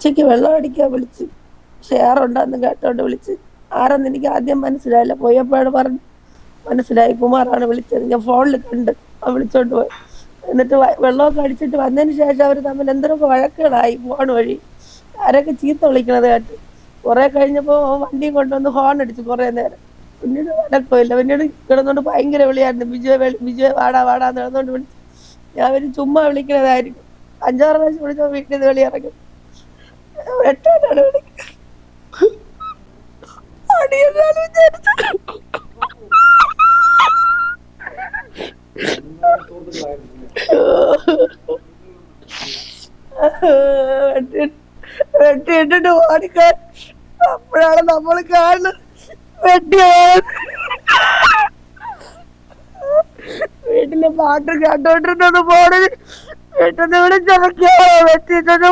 ഉച്ചയ്ക്ക് വെള്ളം അടിക്കാൻ വിളിച്ച് ഷെയറുണ്ടെന്ന് കേട്ടോണ്ട് വിളിച്ച്. ആരെന്ന് എനിക്ക് ആദ്യം മനസ്സിലായില്ല. പോയപ്പോഴാണ് പറഞ്ഞു മനസ്സിലായി കുമാറാണ് വിളിച്ചത്. ഞാൻ ഫോണിൽ കണ്ട് വിളിച്ചോണ്ട് പോയി. എന്നിട്ട് വെള്ളമൊക്കെ അടിച്ചിട്ട് വന്നതിന് ശേഷം അവർ തമ്മിൽ എന്തൊക്കെ വഴക്കുകളായി ഫോൺ വഴി. ആരൊക്കെ ചീത്ത വിളിക്കണത് കേട്ട്. കുറെ കഴിഞ്ഞപ്പോൾ വണ്ടിയും കൊണ്ടുവന്ന് ഹോൺ അടിച്ചു കുറേ നേരം. പിന്നീട് വഴക്കമില്ല. പിന്നീട് കിടന്നുകൊണ്ട് ഭയങ്കര വിളിയായിരുന്നു. വിജയ വാടാ വാടാന്ന് കിടന്നുകൊണ്ട് വിളിച്ചു. ഞാൻ ഒരു ചുമ്മാ വിളിക്കണതായിരിക്കും. 5-6 പ്രാവശ്യം വിളിച്ചപ്പോൾ വീട്ടിൽ നിന്ന് വെളിയിറങ്ങി വെട്ടാനാണ് വിളിക്കുന്നത്. അടിയെന്നാലും വിചാരിച്ചു. വെട്ടിയിട്ടിട്ട് ഓടിക്കാൻ അപ്പോഴാണ് നമ്മൾ കാണുന്നത് വെട്ടിയ വീട്ടിലെ പാട്ട് കേട്ടോണ്ടിരുന്നത് ഫോണിൽ വീട്ടിൽ നിന്ന് വിളിച്ചതൊക്കെയാ വെട്ടിയിട്ടത്.